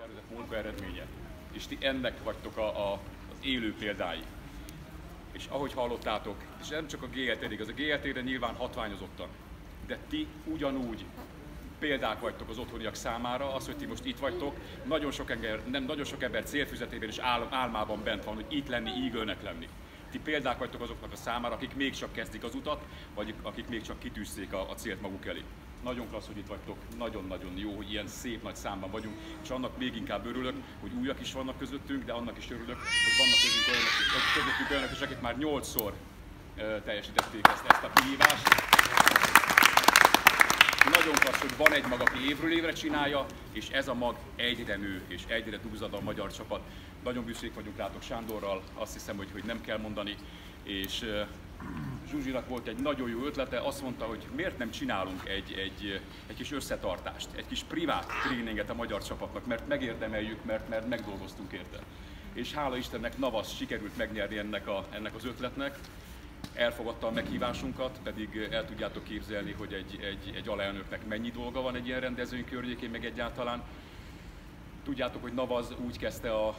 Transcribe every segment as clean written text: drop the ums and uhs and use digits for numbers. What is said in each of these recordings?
tervezett munka eredménye. És ti ennek vagytok az élő példái. És ahogy hallottátok, és nem csak a GLT-ig, az a GLT-re nyilván hatványozottan, de ti ugyanúgy példák vagytok az otthoniak számára, az, hogy ti most itt vagytok, nagyon sok ember célfüzetében és álmában bent van, hogy itt lenni, eagle-nek lenni. Ti példák vagytok azoknak a számára, akik még csak kezdik az utat, vagy akik még csak kitűzték a célt maguk elé. Nagyon klassz, hogy itt vagytok, nagyon-nagyon jó, hogy ilyen szép nagy számban vagyunk, és annak még inkább örülök, hogy újak is vannak közöttünk, de annak is örülök, hogy vannak közöttünk olyanok is, akik már 8-szor teljesítették ezt a kihívást. Nagyon klassz, hogy van egy mag, aki évről évre csinálja, és ez a mag egyre nő, és egyre duzzad a magyar csapat. Nagyon büszkék vagyunk rátok Sándorral, azt hiszem, hogy nem kell mondani, és Zsuzsinak volt egy nagyon jó ötlete, azt mondta, hogy miért nem csinálunk egy kis összetartást, egy kis privát tréninget a magyar csapatnak, mert megérdemeljük, mert megdolgoztunk érte. És hála Istennek Navaz sikerült megnyerni ennek az ötletnek, elfogadta a meghívásunkat, pedig el tudjátok képzelni, hogy egy alelnöknek mennyi dolga van egy ilyen rendezvény környékén, meg egyáltalán. Tudjátok, hogy Navaz úgy kezdte a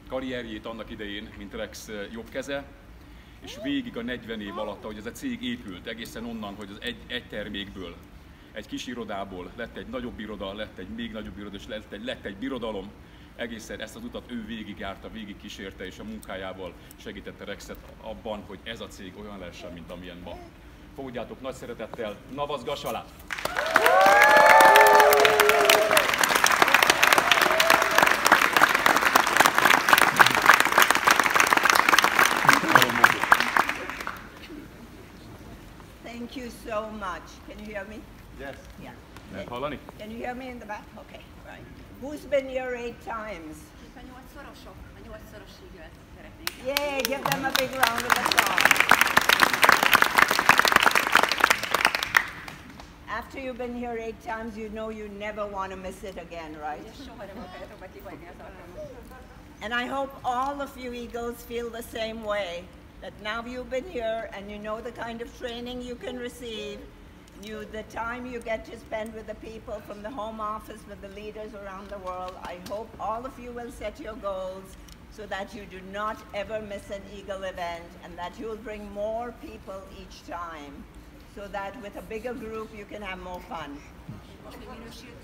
karrierjét annak idején, mint Rex jobb keze, és végig a 40 év alatt, ahogy ez a cég épült, egészen onnan, hogy az egy termékből, egy kis irodából lett egy nagyobb iroda, lett egy még nagyobb iroda, és lett egy birodalom, egészen ezt az utat ő végigjárta, végig kísérte, és a munkájával segítette Rexet abban, hogy ez a cég olyan lehessen, mint amilyen ma. Fogadjátok nagy szeretettel Navaz Ghaswala-t! Thank you so much. Can you hear me? Yes. Yeah. Lehet hallani? Can you hear me in the back? Okay, right. Who's been here 8 times? A 8-szorosok, a 8-szoros ígőt szeretnénk. Yay, give them a big round of applause. After you've been here 8 times, you know you never want to miss it again, right? Soha nem akarjátok be kihagyni az alkalmat. And I hope all of you Eagles feel the same way, that now you've been here and you know the kind of training you can receive, the time you get to spend with the people from the home office, with the leaders around the world. I hope all of you will set your goals so that you do not ever miss an Eagle event, and that you'll bring more people each time, so that with a bigger group you can have more fun. Most, hogy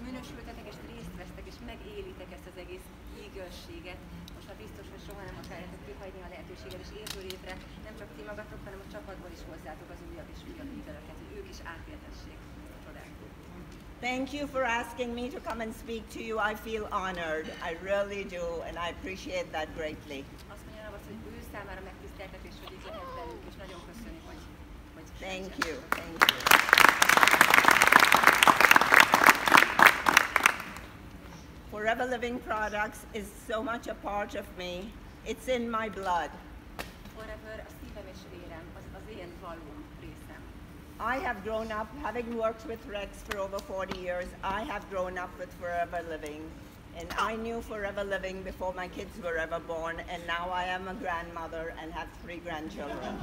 minősültetek és részt vesztek és megélitek ezt az egész Eagle-séget, most már biztos, hogy soha nem akarjátok kihagyni a lehetőséget, és évről évre nem csak ti magatok, hanem a csapatból is hozzátok az újabb és újabb Eagle-öket, hogy ők is átéltessék a csodát. Thank you for asking me to come and speak to you. I feel honored. I really do, and I appreciate that greatly. Azt mondja Navaz, hogy ő számára megtiszteltetés, hogy itt lehet velünk, és nagyon köszönjük, hogy Thank you. Thank you. Forever Living Products is so much a part of me. It's in my blood. Forever a szívem és vérem, az én vallóm részem. I have grown up, having worked with Rex for over 40 years, I have grown up with Forever Living. And I knew Forever Living before my kids were ever born, and now I am a grandmother and have 3 grandchildren.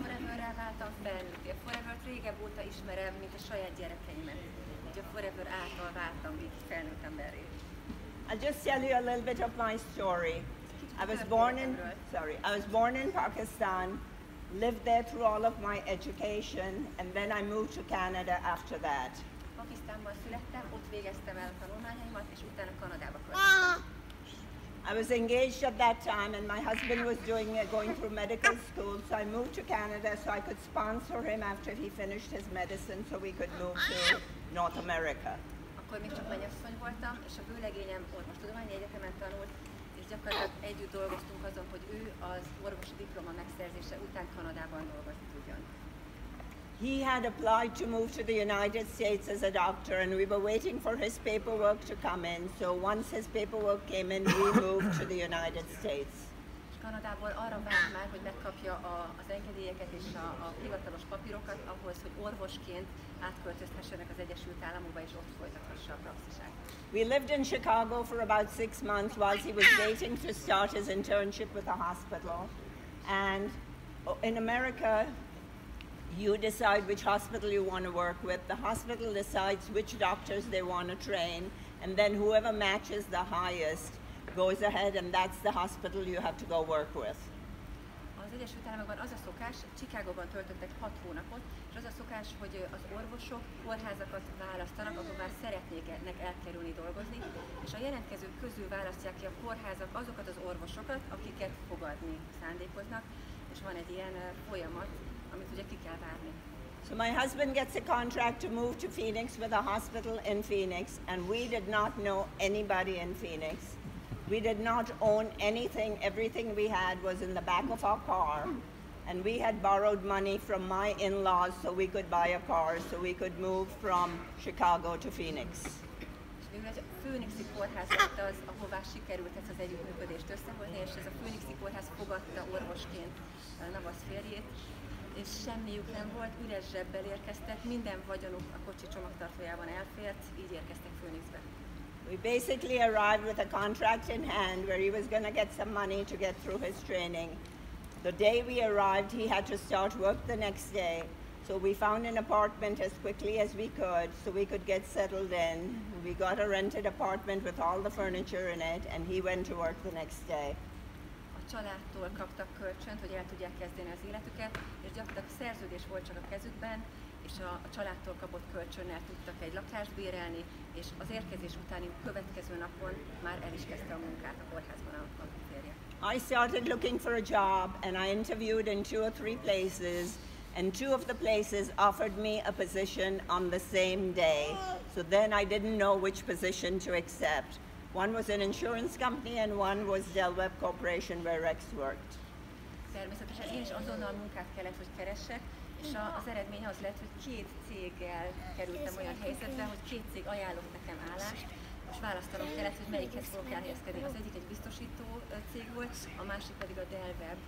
Foreverrel váltam felnőtté. Forever-t régebb óta ismerem, mint a saját gyerekeimet. Így a Forever által váltam így felnőtt emberré. I'll just tell you a little bit of my story. I was born in Pakistan, lived there through all of my education, and then I moved to Canada after that. Pakisztánban születtem, ott végeztem el a tanulmányaimat, és utána Kanadába költöztem. I was engaged at that time, and my husband was going through medical school, so I moved to Canada so I could sponsor him after he finished his medicine, so we could move to North America. Akkor még csak mennyasszony voltam, és a vőlegényem orvostudományi egyetemen tanult, és gyakorlatilag együtt dolgoztunk azon, hogy ő az orvosi diploma megszerzése után Kanadában dolgozni tudjon. He had applied to move to the United States as a doctor, and we were waiting for his paperwork to come in. So once his paperwork came in, we moved to the United States. Kanadából arra várt már, hogy megkapja az engedélyeket és a hivatalos papírokat ahhoz, hogy orvosként átköltözhessenek az Egyesült Államokba és ott folytathassa a praxisát. We lived in Chicago for about 6 months whilst he was waiting to start his internship with the hospital. And in America, You decide which hospital you want to work with. The hospital decides which doctors they want to train, and then whoever matches the highest goes ahead, and that's the hospital you have to go work with. Az Egyesült Államokban az a szokás, Chicagóban töltöttek 6 hónapot, és az a szokás, hogy az orvosok kórházakat választanak, ahová szeretnének elkerülni dolgozni, és a jelentkezők közül választják ki a kórházak azokat az orvosokat, akiket fogadni szándékoznak, és van egy ilyen folyamat, amit ugye ki kell várni. So my husband gets a contract to move to Phoenix with a hospital in Phoenix, and we did not know anybody in Phoenix. We did not own anything. Everything we had was in the back of our car, and we had borrowed money from my in-laws so we could buy a car, so we could move from Chicago to Phoenix. Végül egy Phoenixi kórház lett az, ahová sikerült ezt az együttműködést összehozni, és ez a Phoenixi kórház fogadta orvosként Navaz férjét, és semmiük nem volt, üres zsebbel érkeztek, minden vagyonuk a kocsi csomagtartójában elfért, így érkeztek Phoenixbe. We basically arrived with a contract in hand where he was going to get some money to get through his training. The day we arrived, he had to start work the next day. So we found an apartment as quickly as we could so we could get settled in. We got a rented apartment with all the furniture in it, and he went to work the next day. A családtól kaptak kölcsönt, hogy el tudják kezdeni az életüket, és gyakorlatilag szerződés volt csak a kezükben, és a családtól kapott kölcsönnel tudtak egy lakást bérelni, és az érkezés utáni következő napon már el is kezdte a munkát a kórházban a férje. I started looking for a job, and I interviewed in 2 or 3 places, and 2 of the places offered me a position on the same day. So then I didn't know which position to accept. One was an insurance company, and one was Del Webb Corporation, where Rex worked. Természetesen én is azonnal munkát kellett, hogy keressek, és az eredmény az lett, hogy 2 céggel kerültem olyan helyzetbe, hogy 2 cég ajánlott nekem állást, és választanom kellett, hogy melyikhez fogok elhelyezkedni. Az egyik egy biztosító cég volt, a másik pedig a Del Webb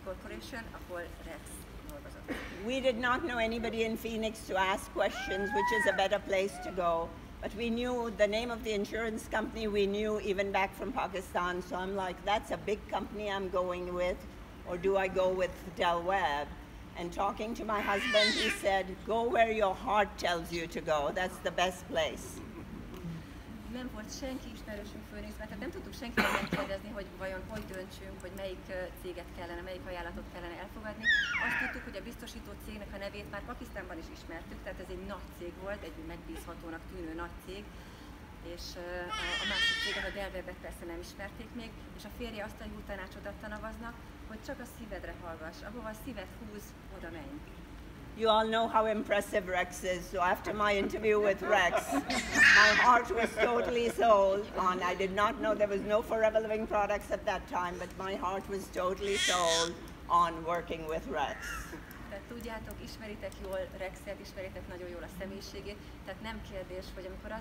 Corporation, ahol Rex dolgozott. We did not know anybody in Phoenix to ask questions, which is a better place to go. But we knew the name of the insurance company, we knew even back from Pakistan. So I'm like, that's a big company I'm going with, or do I go with Del Webb? And talking to my husband, he said, go where your heart tells you to go. That's the best place. Nem volt senki ismerősünk Phoenixben, tehát nem tudtuk senkitől megkérdezni, hogy vajon hogy döntsünk, hogy melyik céget kellene, melyik ajánlatot kellene elfogadni. Azt tudtuk, hogy a biztosító cégnek a nevét már Pakisztánban is ismertük, tehát ez egy nagy cég volt, egy megbízhatónak tűnő nagy cég, és a másik céget, a Del Webbet persze nem ismerték még, és a férje azt a jó tanácsot adta Navaznak, hogy csak a szívedre hallgass, ahova a szíved húz, oda menj. You all know how impressive Rex is, so after my interview with Rex, my heart was totally sold on. I did not know there was no Forever Living products at that time, but my heart was totally sold on working with Rex. Tehát tudjátok, ismeritek jól Rexet, ismeritek nagyon jól a személyiségét, tehát nem kérdés, hogy amikor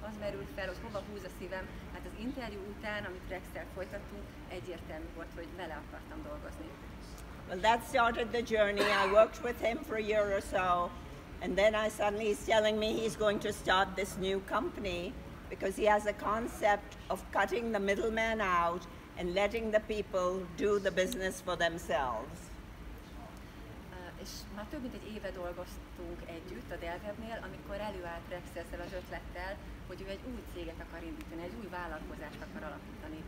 az merül fel, hogy hova húz a szívem, hát az interjú után, amit Rexel folytattunk, egyértelmű volt, hogy vele akartam dolgozni. Well, that started the journey. I worked with him for a year or so, and then he's telling me he's going to start this new company because he has a concept of cutting the middleman out and letting the people do the business for themselves. És már több mint egy éve dolgoztunk együtt a Del Webbnél, amikor előállt Rex ezzel az ötlettel, hogy ő egy új céget akar indítani, egy új vállalkozást akar alapítani.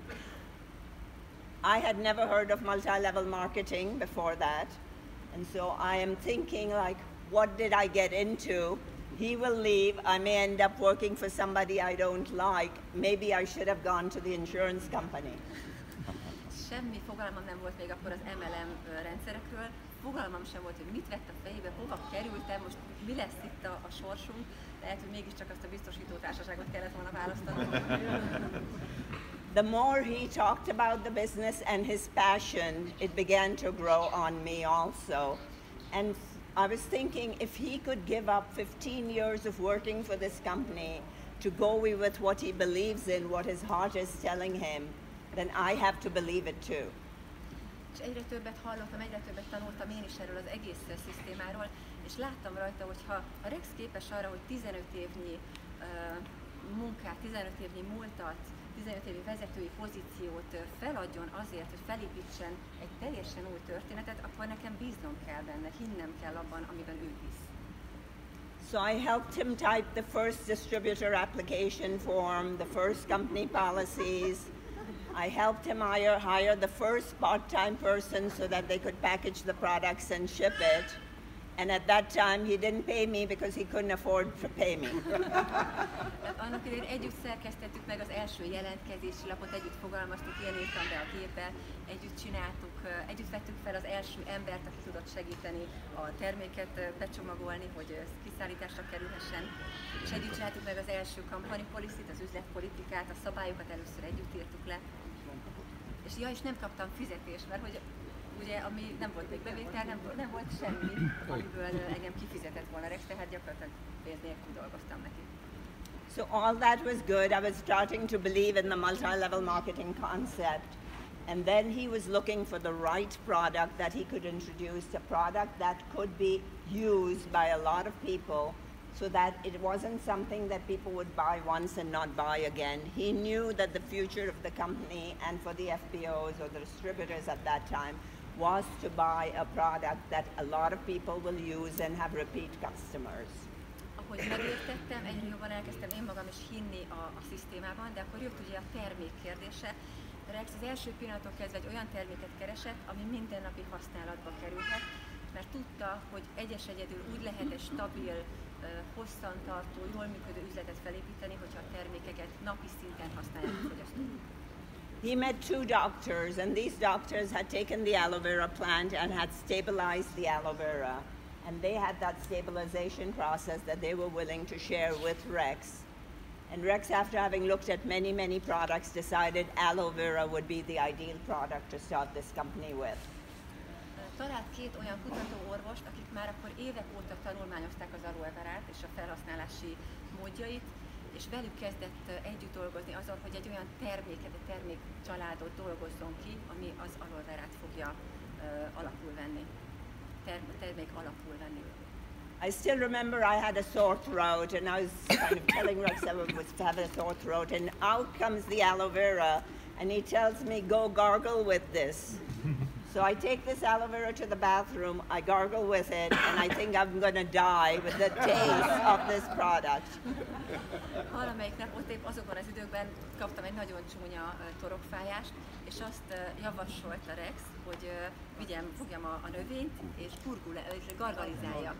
I had never heard of multi-level marketing before that, and so I am thinking like, what did I get into? He will leave, I may end up working for somebody I don't like, maybe I should have gone to the insurance company. Semmi fogalmam nem volt még akkor az MLM rendszerekről, fogalmam sem volt, hogy mit vett a fejébe, hova kerültem, most mi lesz itt a sorsunk, lehet, hogy mégiscsak azt a biztosító társaságot kellett volna választanom. The more he talked about the business and his passion, it began to grow on me also. And I was thinking if he could give up 15 years of working for this company to go with what he believes in, what his heart is telling him, then I have to believe it too. És egyre többet hallottam, egyre többet tanultam én is erről az egész szisztémáról, és láttam rajta, hogy ha a Rex képes arra, hogy 15 évnyi munkát, 15 évnyi múltat, 15 évi vezetői pozíciót feladjon azért, hogy felépítsen egy teljesen új történetet, akkor nekem bíznom kell benne, hinnem kell abban, amiben ő hisz. So I helped him type the first distributor application form, the first company policies. I helped him hire the first part-time person so that they could package the products and ship it. And at that time, he didn't pay me because he couldn't afford to pay me. Annak idején együtt szerkesztettük meg az első jelentkezési lapot, együtt fogalmaztuk, én írtam be a gépbe, együtt csináltuk, együtt vettük fel az első embert, aki tudott segíteni a terméket becsomagolni, hogy kiszállításra kerülhessen, és együtt csináltuk meg az első company policy-t, az üzletpolitikát, a szabályokat először együtt írtuk le. És és nem kaptam fizetést, mert hogy ugye, ami nem volt még bevétel, nem volt semmi, amiből engem kifizetett volna Rex, tehát gyakorlatilag pénz nélkül dolgoztam neki. So all that was good. I was starting to believe in the multi-level marketing concept. And then he was looking for the right product that he could introduce, a product that could be used by a lot of people so that it wasn't something that people would buy once and not buy again. He knew that the future of the company and for the FBOs or the distributors at that time was to buy a product that a lot of people will use and have repeat customers. Ahogy megértettem, egyre jobban elkezdtem én magam is hinni a szisztémában, de akkor jött ugye a termék kérdése. Rex az első pillanattól kezdve egy olyan terméket keresett, ami mindennapi használatba kerülhet, mert tudta, hogy egyedül úgy lehet egy stabil, hosszantartó, jól működő üzletet felépíteni, hogyha a termékeket napi szinten használják a fogyasztók. He met two doctors, and these doctors had taken the aloe vera plant and had stabilized the aloe vera. And they had that stabilization process that they were willing to share with Rex. And Rex, after having looked at many, many products, decided aloe vera would be the ideal product to start this company with. Talált két olyan kutatóorvost, akik már akkor évek óta tanulmányozták az aloe verát és a felhasználási módjait, és velük kezdett együtt dolgozni azon, hogy egy olyan termékcsaládot dolgozzon ki, ami az aloe verát fogja alapul venni, termék alapul venni. I still remember I had a sore throat, and I was kind of telling Rex I was having a sore throat, and out comes the aloe vera, and he tells me, go gargle with this. So I take this aloe vera to the bathroom, I gargle with it, and I think I'm going to die with the taste of this product. Valamelyik nap ott épp azokban az időkben kaptam egy nagyon csúnya torokfájást, és azt javasolta Rex, hogy fogjam a növényt, és gargalizáljak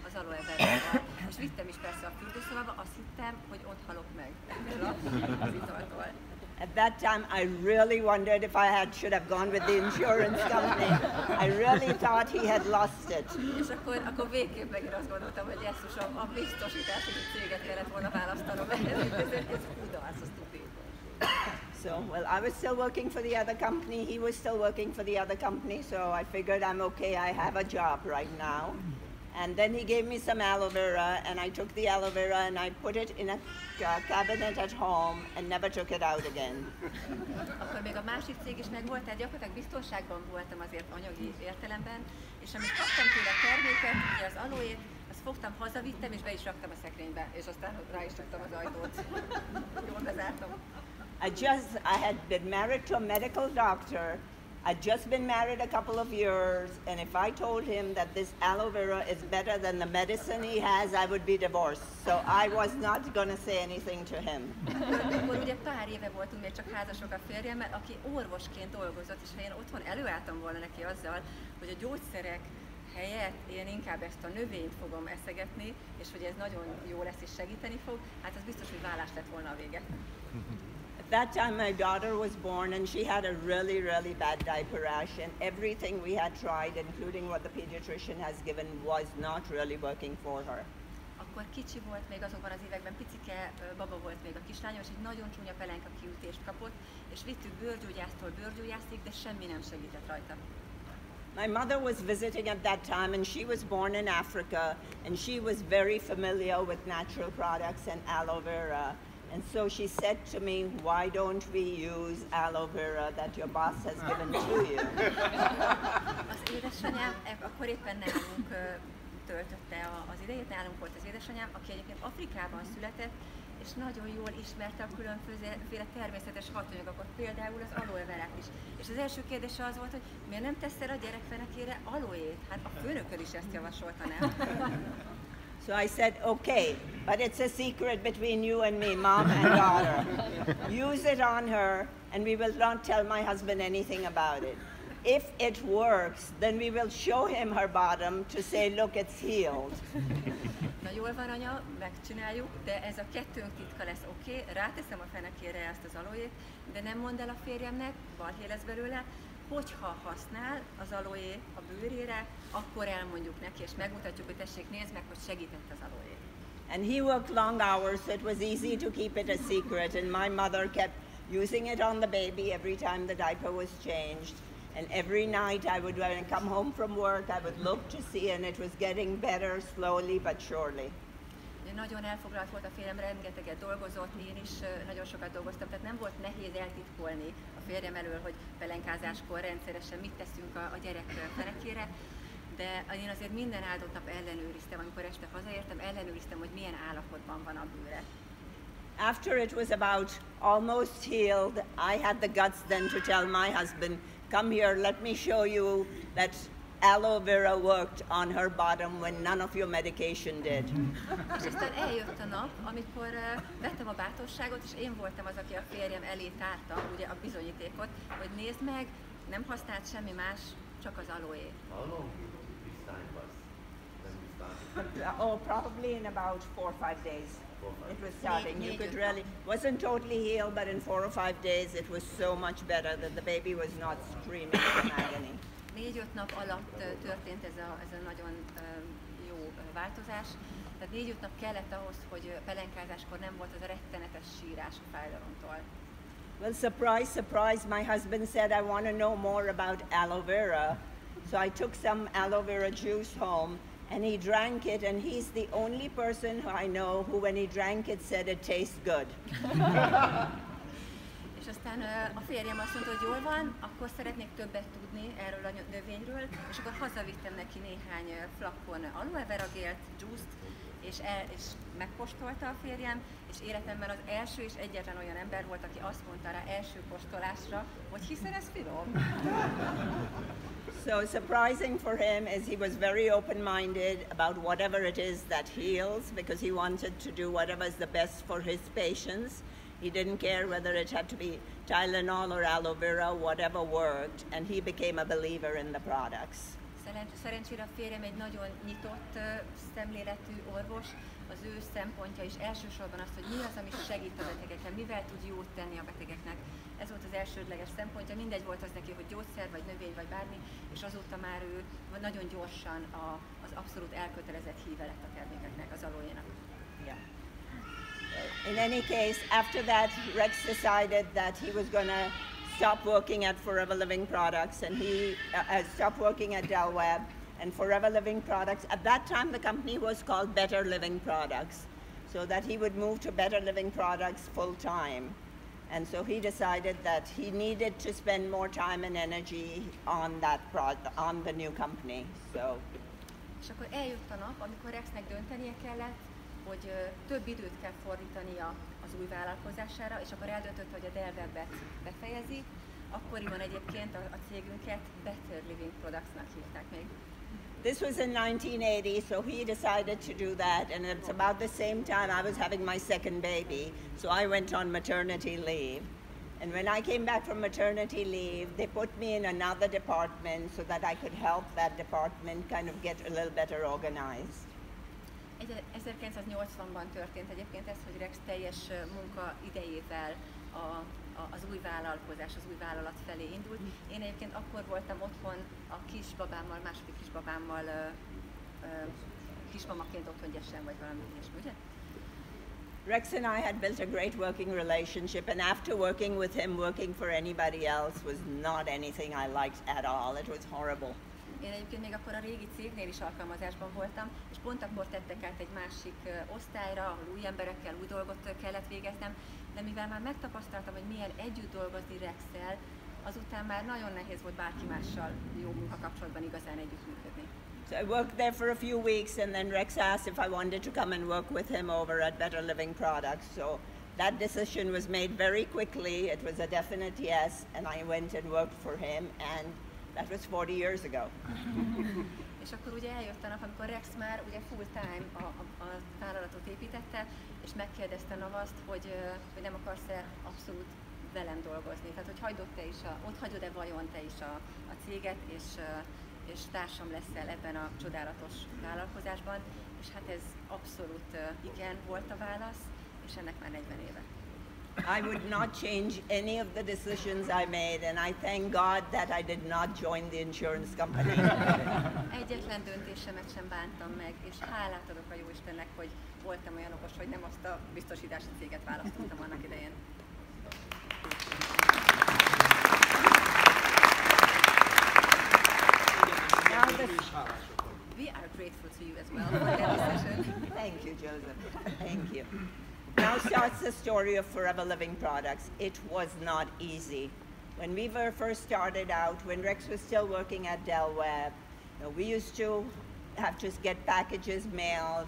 az aloe verával. És vittem is persze a fürdőszobába, azt hittem, hogy ott halok meg az italtól. At that time, I really wondered if I should have gone with the insurance company. I really thought he had lost it. És akkor végképp megint azt gondoltam, hogy Jesszusom, a biztosítási céget kellett volna választanom, ez kudarc, az stupid. So, well, I was still working for the other company, he was still working for the other company, so I figured I'm okay, I have a job right now. And then he gave me some aloe vera, and I took the aloe vera and I put it in a cabinet at home and never took it out again. Akkor még a másik cég is megvolt, tehát gyakorlatilag biztonságban voltam azért anyagi értelemben, és amit kaptam tőle terméket, ugye az aloét, azt fogtam, hazavittem és be is raktam a szekrénybe, és aztán rá is raktam az ajtót. Jól bezártam. I had been married to a medical doctor. I'd just been married a couple of years, and if I told him that this aloe vera is better than the medicine he has, I would be divorced. So I was not going to say anything to him. Akkor ugye pár éve voltunk még csak házasok a férjemmel, aki orvosként dolgozott, és ha én otthon előálltam volna neki azzal, hogy a gyógyszerek helyett én inkább ezt a növényt fogom eszegetni, és hogy ez nagyon jó lesz és segíteni fog, hát az biztos, hogy vállás lett volna a vége. At that time, my daughter was born, and she had a really, really bad diaper rash, and everything we had tried, including what the pediatrician has given, was not really working for her. Akkor kicsi volt még azokban az években, picike baba volt még a kislányom, és egy nagyon csúnya pelenka kiütést kapott, és vittük bőrgyógyásztól bőrgyógyászig, de semmi nem segített rajta. My mother was visiting at that time, and she was born in Africa, and she was very familiar with natural products and aloe vera. And so she said to me, why don't we use aloe vera that your boss has given to you? Az édesanyám akkor éppen nálunk töltötte az idejét, nálunk volt az édesanyám, aki egyébként Afrikában született, és nagyon jól ismerte a különféle természetes hatóanyagokat, például az aloe verát is. És az első kérdése az volt, hogy miért nem teszel a gyerek fenekére aloét? Hát a főnököd is ezt javasolta, nem? So I said, okay, but it's a secret between you and me, mom and daughter. Use it on her, and we will not tell my husband anything about it. If it works, then we will show him her bottom to say, look, it's healed. Na jól van, anya, megcsináljuk, de ez a kettőnk titka lesz, oké? Ráteszem a fenekére ezt az aloét, de nem mondd el a férjemnek, balhé lesz belőle, hogyha használ az aloé a bőrére, akkor elmondjuk neki, és megmutatjuk, hogy tessék, nézd meg, hogy segített az aloé. And he worked long hours, so it was easy to keep it a secret, and my mother kept using it on the baby every time the diaper was changed. And every night I would, when I come home from work, I would look to see, and it was getting better slowly but surely. Nagyon elfoglalt volt a férjem, rengeteget dolgozott, én is nagyon sokat dolgoztam, tehát nem volt nehéz eltitkolni a férjem elől, hogy pelenkázáskor rendszeresen mit teszünk a gyerek fenekére, de én azért minden áldott nap ellenőriztem, amikor este hazaértem, ellenőriztem, hogy milyen állapotban van a bőre. After it was about almost healed, I had the guts then to tell my husband, come here, let me show you that aloe vera worked on her bottom when none of your medication did. És aztán eljött a nap, amikor vettem a bátorságot, és én voltam az, aki a férjem elé tárta ugye a bizonyítékot, hogy nézd meg, nem használt semmi más, csak az aloé. How long this time was when we started? Oh, probably in about 4 or 5 days. It was starting. You could really, wasn't totally healed, but in 4 or 5 days it was so much better that the baby was not screaming in agony. 4-5 nap alatt történt ez a nagyon jó változás. Tehát 4-5 nap kellett ahhoz, hogy pelenkázáskor nem volt az a rettenetes sírás a fájdalomtól. Well, surprise, surprise, my husband said, I want to know more about aloe vera. So I took some aloe vera juice home, and he drank it, and he's the only person who I know who, when he drank it, said it tastes good. És aztán a férjem azt mondta, hogy jól van, akkor szeretnék többet tudni erről a növényről, és akkor hazavittem neki néhány flakon aloe vera gélt, juice-t, és megkóstolta a férjem, és életemben az első és egyetlen olyan ember volt, aki azt mondta rá első kóstolásra, hogy hiszen ez finom. So surprising for him is he was very open-minded about whatever it is that heals, because he wanted to do whatever is the best for his patients. He didn't care whether it had to be Tylenol or aloe vera, whatever worked, and he became a believer in the products. Szerencsére a férjem egy nagyon nyitott szemléletű orvos, az ő szempontja is elsősorban az, hogy mi az, ami segít a betegeken, mivel tud jót tenni a betegeknek. Ez volt az elsődleges szempontja, mindegy volt az neki, hogy gyógyszer, vagy növény, vagy bármi, és azóta már ő nagyon gyorsan az abszolút elkötelezett híve lett a termékeknek, az aloénak. Yeah. In any case, after that, Rex decided that he was going to stop working at Forever Living Products, and he stopped working at Del Webb and Forever Living Products. At that time, the company was called Better Living Products, so that he would move to Better Living Products full time. And so he decided that he needed to spend more time and energy on that on the new company. So. És akkor eljött a nap, amikor Rexnek döntenie kellett, hogy több időt kell fordítania az új vállalkozására, és akkor eldöntött, hogy a Del Webbet befejezi. Akkoriban egyébként a cégünket Better Living Products-nak hívták még. This was in 1980, so he decided to do that, and it's about the same time I was having my second baby, so I went on maternity leave. And when I came back from maternity leave, they put me in another department so that I could help that department kind of get a little better organized. 1980-ban történt egyébként ez, hogy Rex teljes munka idejével az új vállalkozás, az új vállalat felé indult. Én egyébként akkor voltam otthon a kisbabámmal, második kisbabámmal, kismamaként otthon gyesen, vagy valami ilyesmi, ugye? Rex and I had built a great working relationship, and after working with him, working for anybody else was not anything I liked at all. It was horrible. Én egyébként még akkor a régi cégnél is alkalmazásban voltam, és pont akkor tettek át egy másik osztályra, ahol új emberekkel új dolgot kellett végeznem, de mivel már megtapasztaltam, hogy milyen együtt dolgozni Rexszel, azután már nagyon nehéz volt bárki mással jó munkakapcsolatban igazán együttműködni. So I worked there for a few weeks, and then Rex asked if I wanted to come and work with him over at Better Living Products. So that decision was made very quickly. It was a definite yes, and I went and worked for him, and that was 40 years ago. És akkor ugye eljött a nap, amikor Rex már ugye full time a vállalatot építette, és megkérdezte Navazt, hogy nem akarsz-e abszolút velem dolgozni. Tehát, hogy ott hagyod-e vajon te is a céget, és társam leszel ebben a csodálatos vállalkozásban, és hát ez abszolút igen volt a válasz, és ennek már 40 éve. I would not change any of the decisions I made, and I thank God that I did not join the insurance company. Egyetlen döntésemet sem bántam meg, és hálát adok a Jóistennek, hogy voltam olyan okos, hogy nem azt a biztosítási céget választottam annak idején. We are grateful to you as well for that decision. Thank you, Joseph. Thank you. Now starts the story of Forever Living Products. It was not easy. When we were first started out, when Rex was still working at Del Webb, we used to have to get packages mailed.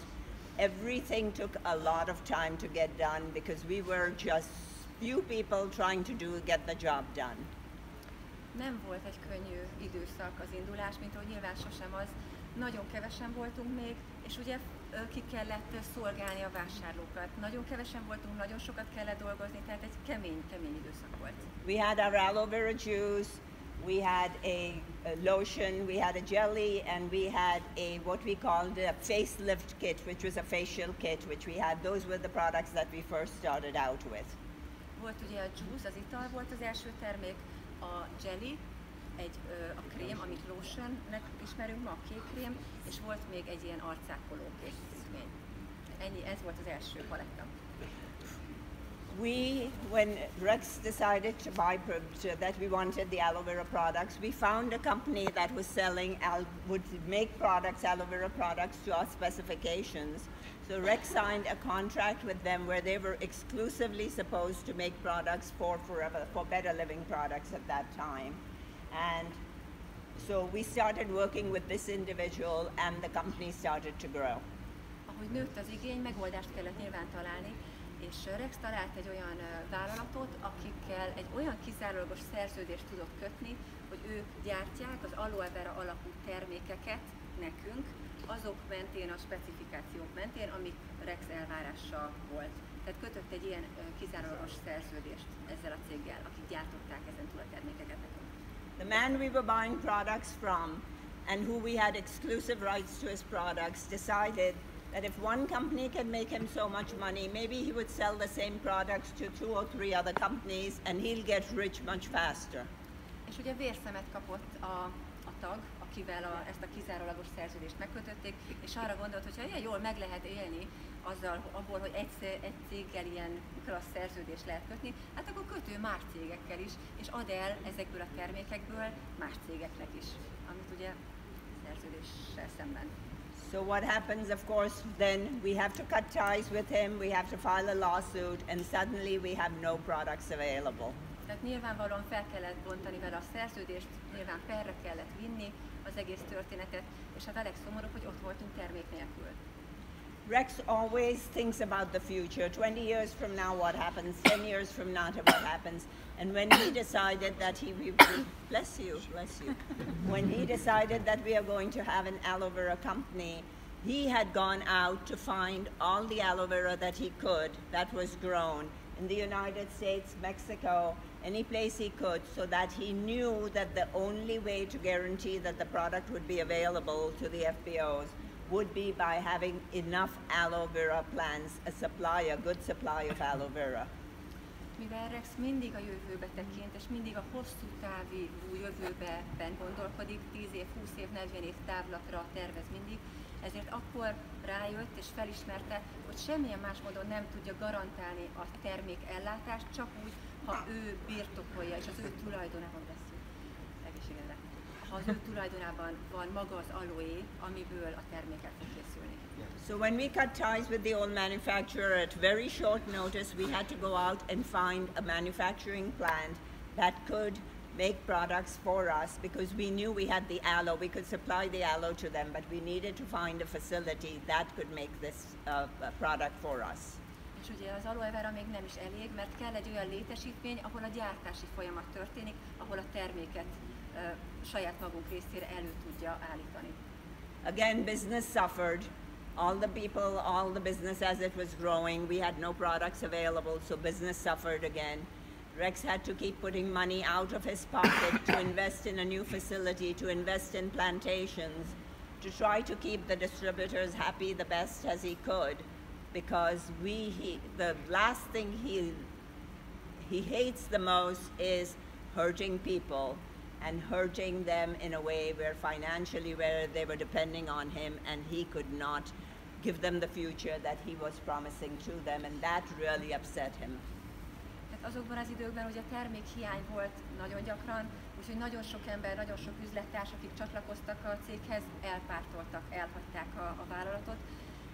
Everything took a lot of time to get done because we were just few people trying to get the job done. Nem volt egy könnyű időszak az indulás, mint ahogy nyilván sosem az. Nagyon kevesen voltunk még, és ugye ki kellett szolgálni a vásárlókat. Nagyon kevesen voltunk, nagyon sokat kellett dolgozni, tehát egy kemény időszak volt. We had our aloe vera juice, we had a lotion, we had a jelly, and we had what we called a facelift kit, which was a facial kit, which we had. Those were the products that we first started out with. Volt ugye a juice, az ital volt az első termék, a jelly, a krém, amit lotionnek ismerünk ma, a kékkrém, és volt még egy ilyen arcápoló készítmény. Ez volt az első paletta. When Rex decided to that we wanted the aloe vera products, we found a company that was would make aloe vera products to our specifications. So Rex signed a contract with them where they were exclusively supposed to make products for Better Living Products at that time. And so we started working with this individual, and the company started to grow. Ahogy nőtt az igény, megoldást kellett nyilván találni, és Rex talált egy olyan vállalatot, akikkel egy olyan kizárólagos szerződést tudott kötni, hogy ők gyártják az aloe vera alapú termékeket nekünk, azok mentén, a specifikációk mentén, amik Rex elvárása volt. Tehát kötött egy ilyen kizárólagos szerződést ezzel a céggel, akik gyártották ezen túl a termékeket nekünk. The man we were buying products from and who we had exclusive rights to his products decided that if one company can make him so much money, maybe he would sell the same products to 2 or 3 other companies and he'll get rich much faster. És ugye vérszemет kapott a tag, akivel ezt a kizárólagos szerződést megkötötték, és arra gondolt, hogy ha ilyen jól meg lehet élni abból, hogy egy céggel ilyen klassz szerződést lehet kötni, hát akkor kötő más cégekkel is, és ad el ezekből a termékekből más cégeknek is, amit ugye szerződéssel szemben. So what happens, of course, then we have to cut ties with him, we have to file a lawsuit, and suddenly we have no products available. Tehát nyilvánvalóan fel kellett bontani vele a szerződést, nyilván perre kellett vinni az egész történetet, és hát a legszomorúbb, hogy ott voltunk termék nélkül. Rex always thinks about the future. 20 years from now what happens, 10 years from now what happens. And when he decided that bless you. When he decided that we are going to have an aloe vera company, he had gone out to find all the aloe vera that he could that was grown in the United States, Mexico, any place he could, so that he knew that the only way to guarantee that the product would be available to the FBOs would be by having enough aloe vera plants, a good supply of aloe vera. Mivel Rex mindig a jövőbe tekint, és mindig a hosszú távú jövőben gondolkodik, 10 év, 20 év, 40 év távlatra tervez mindig, ezért akkor rájött és felismerte, hogy semmilyen más módon nem tudja garantálni a termék ellátást, csak úgy, ha ő birtokolja, és az ő tulajdonában egészségedre. Ha az ő tulajdonában van maga az aloe, amiből a termék el fog készülni. So when we cut ties with the old manufacturer at very short notice, we had to go out and find a manufacturing plant that could make products for us because we knew we had the aloe. We could supply the aloe to them, but we needed to find a facility that could make this product for us. És ugye az aloe vera még nem is elég, mert kell egy olyan létesítmény, ahol a gyártási folyamat történik, ahol a terméket saját magunk részére elő tudja állítani. Again, business suffered. All the people, all the business as it was growing, we had no products available, so business suffered again. Rex had to keep putting money out of his pocket to invest in a new facility, to invest in plantations, to try to keep the distributors happy the best as he could, because the last thing he hates the most is hurting people and hurting them in a way where financially where they were depending on him and he could not give them the future that he was promising to them, and that really upset him. Azokban az időkben ugye termékhiány volt nagyon gyakran, úgyhogy nagyon sok ember, nagyon sok üzlettárs, akik csatlakoztak a céghez, elpártoltak, elhagyták a vállalatot,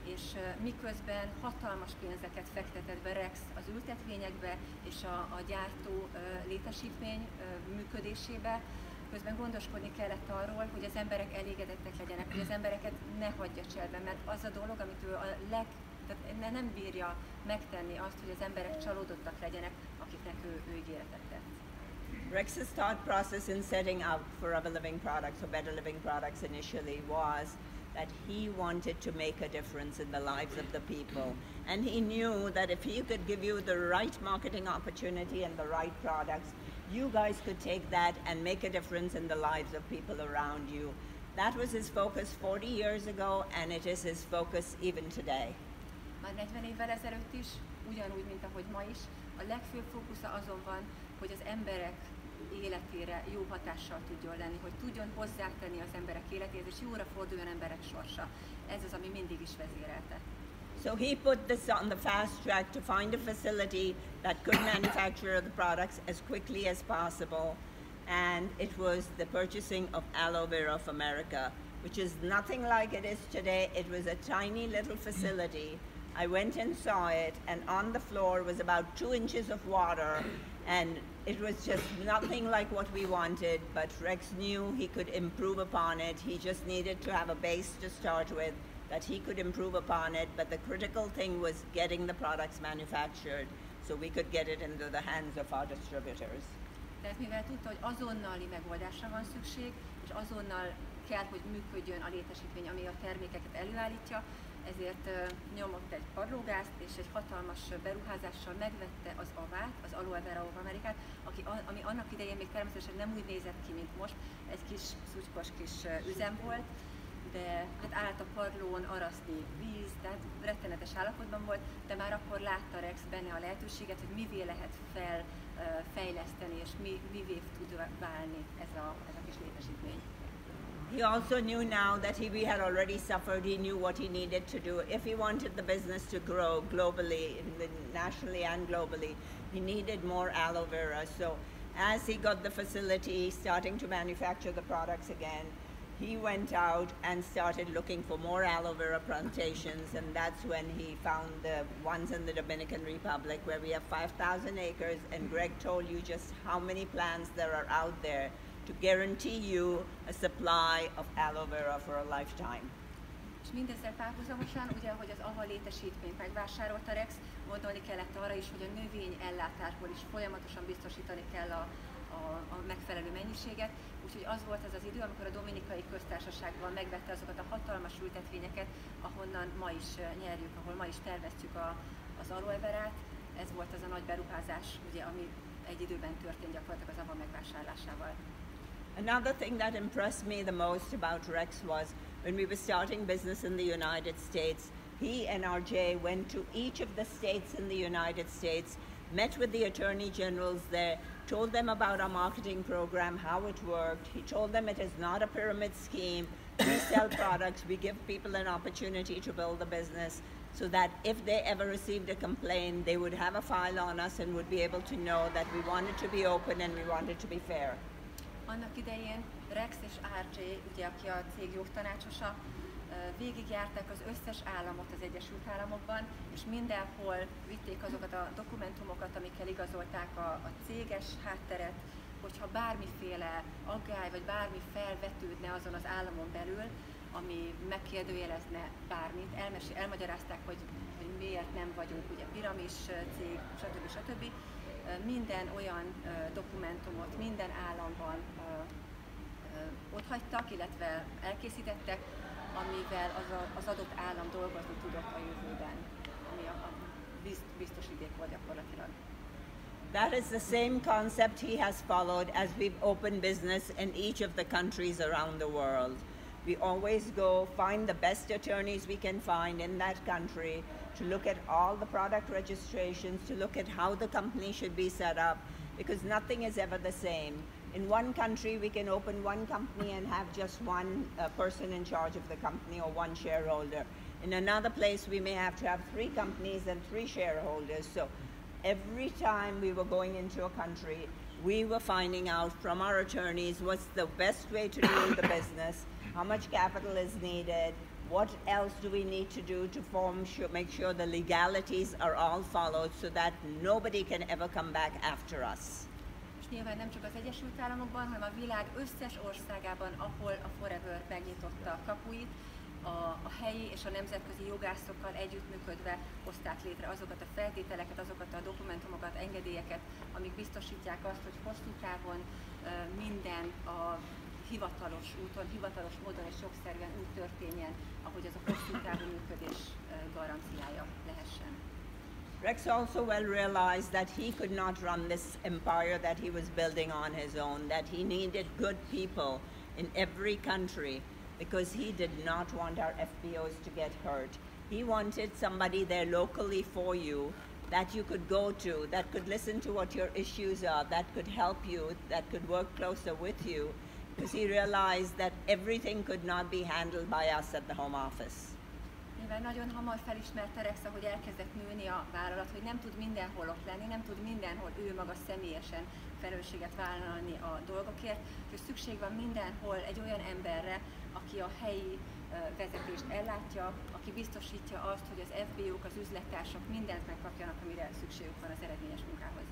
és miközben hatalmas pénzeket fektetett be Rex az ültetvényekbe és a gyártó létesítmény működésébe, közben gondoskodni kellett arról, hogy az emberek elégedettek legyenek, hogy az embereket ne hagyja cserben, mert az a dolog, amit ő tehát nem bírja megtenni azt, hogy az emberek csalódottak legyenek, akiknek ő ígéretet tett. Rex's thought process in setting out for Other Living Products, or Better Living Products initially, was that he wanted to make a difference in the lives of the people. And he knew that if he could give you the right marketing opportunity and the right products, you guys could take that and make a difference in the lives of people around you. That was his focus 40 years ago, and it is his focus even today. Már 40 évvel ezelőtt is, ugyanúgy, mint ahogy ma is, a legfőbb fókusza azon van, hogy az emberek életére jó hatással tudjon lenni, hogy tudjon hozzátenni az emberek életéhez, és jóra forduljon emberek sorsa. Ez az, ami mindig is vezérelte. So he put this on the fast track to find a facility that could manufacture the products as quickly as possible, and it was the purchasing of Aloe Vera of America, which is nothing like it is today. It was a tiny little facility. I went and saw it, and on the floor was about 2 inches of water, and it was just nothing like what we wanted, but Rex knew he could improve upon it. He just needed to have a base to start with, that he could improve upon it, but the critical thing was getting the products manufactured so we could get it into the hands of our distributors. Tehát mivel tudta, hogy azonnali megoldásra van szükség, és azonnal kell, hogy működjön a létesítmény, ami a termékeket előállítja, ezért nyomott egy padlógázt, és egy hatalmas beruházással megvette az avát, az Aloe Vera of Amerikát, ami annak idején még természetesen nem úgy nézett ki, mint most, egy kis szutykos kis üzem volt, de hát állt a padlón araszni víz, tehát rettenetes állapotban volt, de már akkor látta Rex benne a lehetőséget, hogy mivé lehet fejleszteni, és mivé tud válni ez a kis létesítmény. He also knew now that we had already suffered. He knew what he needed to do. If he wanted the business to grow globally, nationally and globally, he needed more aloe vera. So as he got the facility starting to manufacture the products again, he went out and started looking for more aloe vera plantations, and that's when he found the ones in the Dominican Republic, where we have 5,000 acres, and Greg told you just how many plants there are out there to guarantee you a supply of aloe vera for a lifetime. És mindezzel párhuzamosan, ugye, hogy az AVA létesítményt megvásárolta Rex, gondolni kellett arra is, hogy a növény ellátásból is folyamatosan biztosítani kell a megfelelő mennyiséget, úgyhogy az volt az az idő, amikor a Dominikai Köztársaságban megvette azokat a hatalmas ültetvényeket, ahonnan ma is nyerjük, ahol ma is terveztjük az aloe verát. Ez volt az a nagy beruházás, ugye, ami egy időben történt gyakorlatilag az AVA megvásárlásával. Another thing that impressed me the most about Rex was when we were starting business in the United States, he and RJ went to each of the states in the United States, met with the attorney generals there, told them about our marketing program, how it worked. He told them it is not a pyramid scheme. We sell products, we give people an opportunity to build a business so that if they ever received a complaint, they would have a file on us and would be able to know that we wanted to be open and we wanted to be fair. Annak idején Rex és RJ, ugye, aki a cég jogtanácsosa, végigjárták az összes államot az Egyesült Államokban, és mindenhol vitték azokat a dokumentumokat, amikkel igazolták a céges hátteret, hogyha bármiféle aggály vagy bármi felvetődne azon az államon belül, ami megkérdőjelezne bármit, elmagyarázták, hogy miért nem vagyunk ugye piramis cég, stb. Minden olyan dokumentumot minden államban otthagytak, illetve elkészítettek, amivel az adott állam dolgozni tudott a jövőben, ami a biztosíték volt gyakorlatilag. That is the same concept he has followed as we've opened business in each of the countries around the world. We always go find the best attorneys we can find in that country to look at all the product registrations, to look at how the company should be set up, because nothing is ever the same. In one country, we can open one company and have just one person in charge of the company or one shareholder. In another place, we may have to have 3 companies and 3 shareholders. So every time we were going into a country, we were finding out from our attorneys what's the best way to do the business, how much capital is needed, what else do we need to do to make sure the legalities are all followed so that nobody can ever come back after us. Nyilván nem csak az Egyesült Államokban, hanem a világ összes országában, ahol a Forever megnyitotta a kapuit, a helyi és a nemzetközi jogászokkal együttműködve hozták létre azokat a feltételeket, azokat a dokumentumokat, engedélyeket, amik biztosítják azt, hogy hosszú távon minden a hivatalos úton, hivatalos módon és jogszerűen úgy történjen, ahogy az a hosszú távú működés garanciája lehessen. Rex also well realized that he could not run this empire that he was building on his own, that he needed good people in every country because he did not want our FBOs to get hurt. He wanted somebody there locally for you that you could go to, that could listen to what your issues are, that could help you, that could work closer with you, because he realized that everything could not be handled by us at the home office. Nyilván nagyon hamar felismerte Rex, hogy elkezdett nőni a vállalat, hogy nem tud mindenhol ott lenni, nem tud mindenhol ő maga személyesen felelősséget vállalni a dolgokért, és szükség van mindenhol egy olyan emberre, aki a helyi vezetést ellátja, aki biztosítja azt, hogy az FBO-k, az üzlettársak mindent megkapjanak, amire szükségük van az eredményes munkához.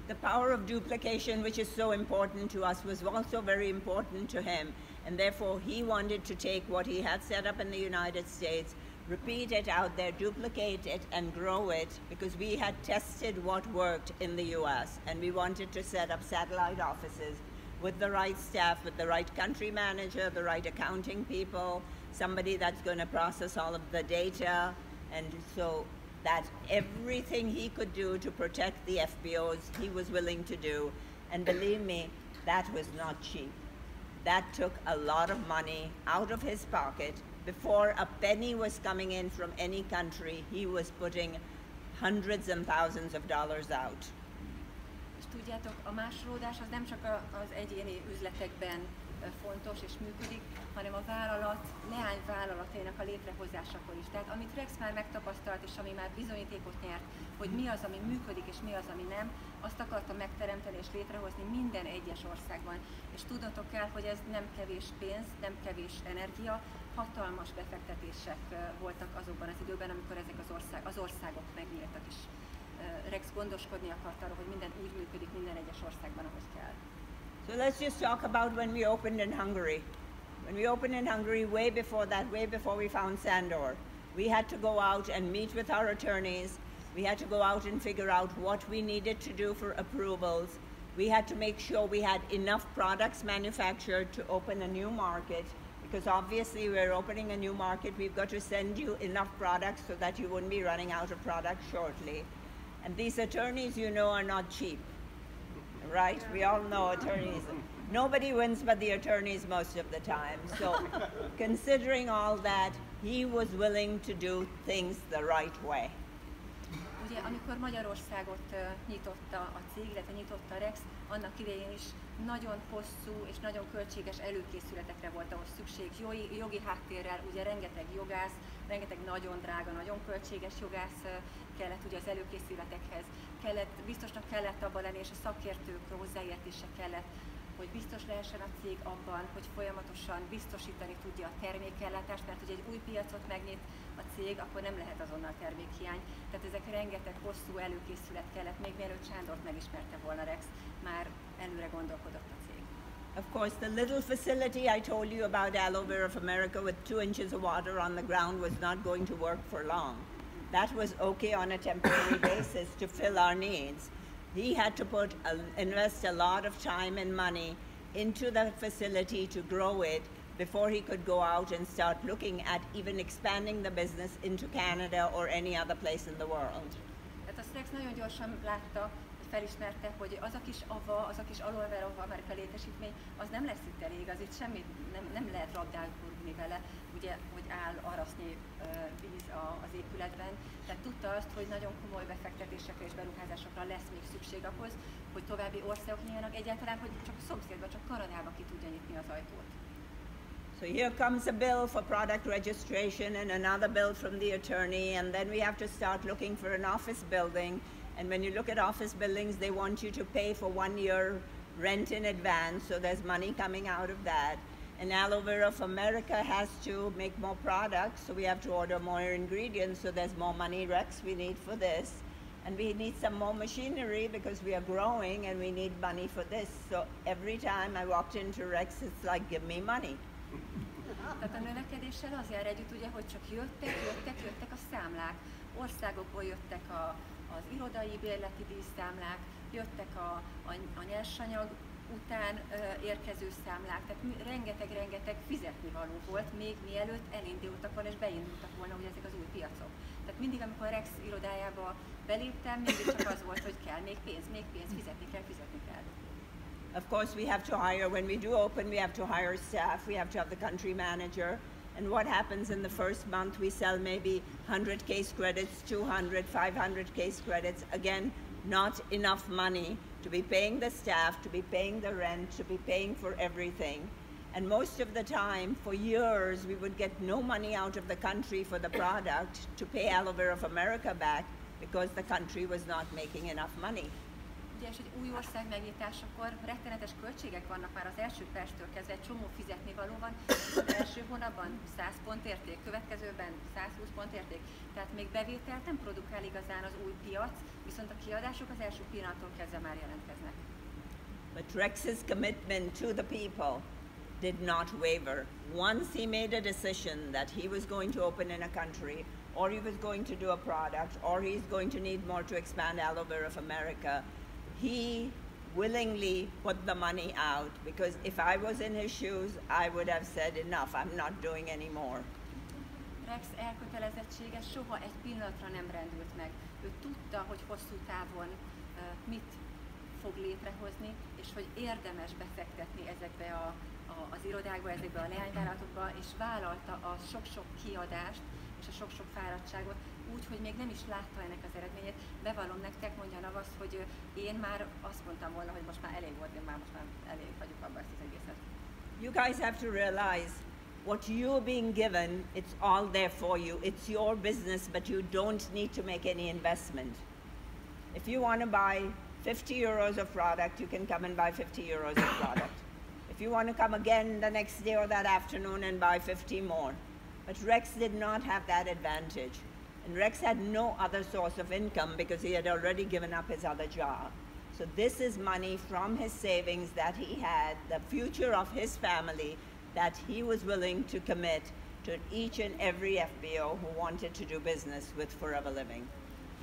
The power of duplication, which is so important to us, was also very important to him, and therefore he wanted to take what he had set up in the United States, repeat it out there, duplicate it and grow it, because we had tested what worked in the US, and we wanted to set up satellite offices with the right staff, with the right country manager, the right accounting people, somebody that's going to process all of the data, and so that everything he could do to protect the FBOs, he was willing to do. And believe me, that was not cheap. That took a lot of money out of his pocket. Before a penny was coming in from any country, he was putting hundreds and thousands of dollars out. És tudjátok, a másolódás az nem csak az egyéni üzletekben fontos és működik, hanem a vállalat, leányvállalatainak a létrehozásakor is. Tehát amit Rex már megtapasztalt, és ami már bizonyítékot nyert, hogy mi az, ami működik, és mi az, ami nem, azt akarta megteremteni és létrehozni minden egyes országban. És tudnotok kell, hogy ez nem kevés pénz, nem kevés energia, hatalmas befektetések voltak azokban az időben, amikor ezek az országok megnyíltak is. Rex gondoskodni akart arról, hogy minden úgy működik minden egyes országban, ahogy kell. So let's just talk about when we opened in Hungary. When we opened in Hungary, way before that, way before we found Sandor, we had to go out and meet with our attorneys. We had to go out and figure out what we needed to do for approvals. We had to make sure we had enough products manufactured to open a new market, because obviously we're opening a new market. We've got to send you enough products so that you wouldn't be running out of products shortly. And these attorneys, you know, are not cheap. Right? We all know attorneys. Nobody wins but the attorneys most of the time. So considering all that, he was willing to do things the right way. Ugye, amikor Magyarországot nyitotta a cég, illetve nyitotta Rex, annak idején is nagyon hosszú és nagyon költséges előkészületekre volt ahhoz szükség. Jogi háttérrel, ugye rengeteg jogász, rengeteg nagyon drága, nagyon költséges jogász kellett ugye az előkészületekhez. Biztosnak kellett abban lenni, és a szakértők hozzáértése kellett hogy biztos lehessen a cég abban, hogy folyamatosan biztosítani tudja a termékellátást, mert hogy egy új piacot megnyit a cég, akkor nem lehet azonnal termékhiány. Tehát ezek rengeteg hosszú előkészület kellett, még mielőtt Sándort megismerte volna Rex, már előre gondolkodott a cég. Of course, the little facility I told you about Aloe Vera of America with 2 inches of water on the ground was not going to work for long. That was okay on a temporary basis to fill our needs. He had to invest a lot of time and money into the facility to grow it before he could go out and start looking at even expanding the business into Canada or any other place in the world. Tehát a Rex nagyon gyorsan látta, felismerte, hogy az a kis ava, az a kis aloe vera of America létesítmény, az nem lesz itt elég, az itt semmit nem lehet labdálkodni vele, ugye, hogy áll arasznyi víz az épületben. Tehát tudta azt, hogy nagyon komoly befektetésekre és beruházásokra lesz még szükség ahhoz, hogy további országok nyíljanak, egyáltalán, hogy csak a szomszédban, csak Kanadába ki tudja nyitni az ajtót. So here comes a bill for product registration and another bill from the attorney, and then we have to start looking for an office building. And when you look at office buildings, they want you to pay for 1 year rent in advance, so there's money coming out of that. And Aloe Vera of America has to make more products, so we have to order more ingredients, so there's more money, Rex, we need for this. And we need some more machinery because we are growing and we need money for this. So every time I walked into Rex, it's like, give me money. Tehát a növekedéssel az jár együtt, ugye, hogy csak jöttek a számlák. Országokból jöttek az irodai bérleti díjszámlák, jöttek a nyersanyag után érkező számlák, tehát rengeteg fizetnivaló volt, még mielőtt elindultak volna és beindultak volna ugye ezek az új piacok. Tehát mindig, amikor a Rex irodájába beléptem, mindig csak az volt, hogy kell még pénz, fizetni kell. Of course, we have to hire, when we do open, we have to hire staff, we have to have the country manager. And what happens in the first month, we sell maybe 100 case credits, 200, 500 case credits. Again, not enough money to be paying the staff, to be paying the rent, to be paying for everything. And most of the time, for years, we would get no money out of the country for the product to pay Aloe Vera of America back because the country was not making enough money. Ugye, és egy új ország megnyitásakor rettenetes költségek vannak már az első perctől kezdve, egy csomó fizetnivaló van, az első hónapban 100 pont érték, következőben 120 pont érték, tehát még bevételt nem produkál igazán az új piac, viszont a kiadások az első pillanattól kezdve már jelentkeznek. But Rex's commitment to the people did not waver. Once he made a decision that he was going to open in a country, or he was going to do a product, or he's going to need more to expand Aloe Vera of America, he willingly put the money out, because if I was in his shoes, I would have said enough, I'm not doing any more. Rex elkötelezettsége soha egy pillanatra nem rendült meg. Ő tudta, hogy hosszú távon mit fog létrehozni, és hogy érdemes befektetni ezekbe az irodákba, ezekbe a leányvállalatokba, és vállalta a sok-sok kiadást és a sok-sok fáradtságot, úgy, hogy még nem is látta ennek az eredményét. Bevallom nektek, mondja Navaz, hogy én már azt mondtam volna, hogy most már elég volt, én már most már elég vagyok abban ezt az egészet. You guys have to realize what you're being given, it's all there for you. It's your business, but you don't need to make any investment. If you want to buy 50 euros of product, you can come and buy 50 euros of product. If you want to come again the next day or that afternoon and buy 50 more. But Rex did not have that advantage. And Rex had no other source of income because he had already given up his other job. So this is money from his savings that he had, the future of his family, that he was willing to commit to each and every FBO who wanted to do business with Forever Living.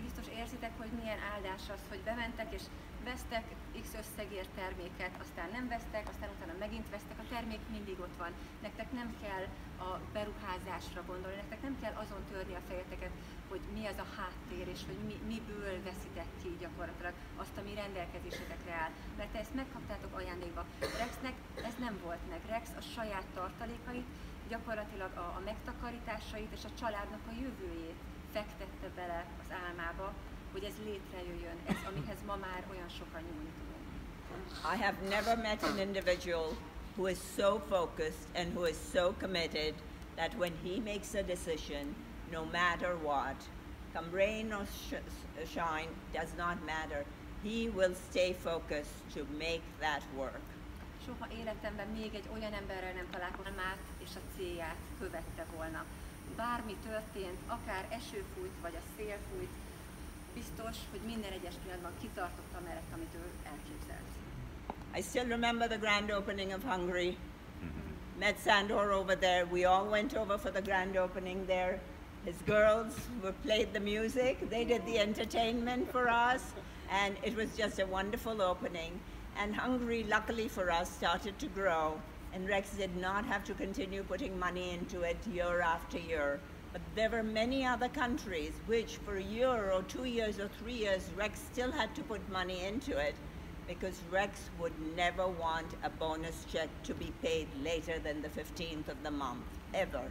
Biztos érzitek, hogy milyen áldás az, hogy bementek és vesztek X összegért terméket, aztán nem vesztek, aztán utána megint vesztek, a termék mindig ott van. Nektek nem kell a beruházásra gondolni, nektek nem kell azon törni a fejeteket, hogy mi ez a háttér, és hogy miből veszitek ki gyakorlatilag azt, ami rendelkezésetekre áll. Mert te ezt megkaptátok ajándékba. Rexnek ez nem volt meg. Rex a saját tartalékait, gyakorlatilag a megtakarításait és a családnak a jövőjét fektette bele az álmába, hogy ez létrejöjjön, ez, amihez ma már olyan sokan nyúlni tudunk. I have never met an individual who is so focused and who is so committed that when he makes a decision, no matter what, come rain or shine, does not matter, he will stay focused to make that work. Soha életemben még egy olyan emberrel nem találkoztam, és a célját követte volna. Bármi történt, akár eső fújt, vagy a szél fújt, biztos, hogy minden egyes pillanatban kitartott amellett, amit ő elképzelt. I still remember the grand opening of Hungary. Met Sandor over there. We all went over for the grand opening there. His girls played the music. They did the entertainment for us. And it was just a wonderful opening. And Hungary, luckily for us, started to grow. And Rex did not have to continue putting money into it year after year. But there were many other countries which for a year or 2 years or 3 years, Rex still had to put money into it because Rex would never want a bonus check to be paid later than the 15th of the month, ever.